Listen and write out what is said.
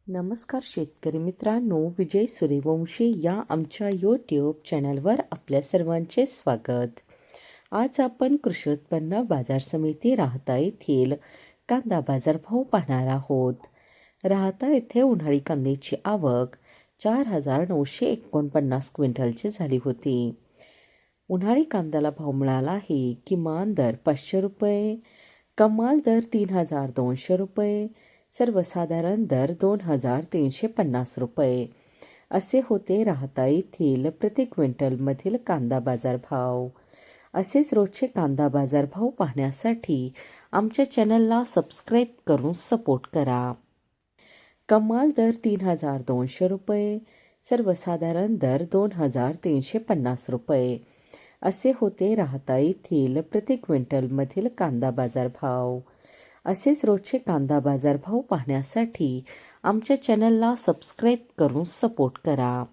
नमस्कार शेतकरी मित्रांनो, विजय सूर्यवंशी या आमच्या यूट्यूब चॅनलवर आपल्या सर्वांचे स्वागत. आज आपण कृषी उत्पन्न बाजार समिती राहता येथील कांदा बाजारभाव पाहणार आहोत. राहता येथे उन्हाळी कांद्याची आवक 4,949 क्विंटलची झाली होती. उन्हाळी कांद्याला भाव मिळाला आहे. किमान दर 500 रुपये, कमाल दर 3,200 रुपये, सर्वसाधारण दर 2,350 रुपये असे होते राहता येथील प्रति क्विंटलमधील कांदा बाजारभाव. असेच रोजचे कांदा बाजारभाव पाहण्यासाठी आमच्या चॅनलला सबस्क्राईब करून सपोर्ट करा. कमाल दर 3,200 रुपये, सर्वसाधारण दर 2,350 रुपये असे होते राहता येथील प्रति क्विंटलमधील कांदा बाजारभाव. असेच रोजचे कांदा बाजारभाव पाहण्यासाठी आमच्या चॅनलला सबस्क्राईब करून सपोर्ट करा.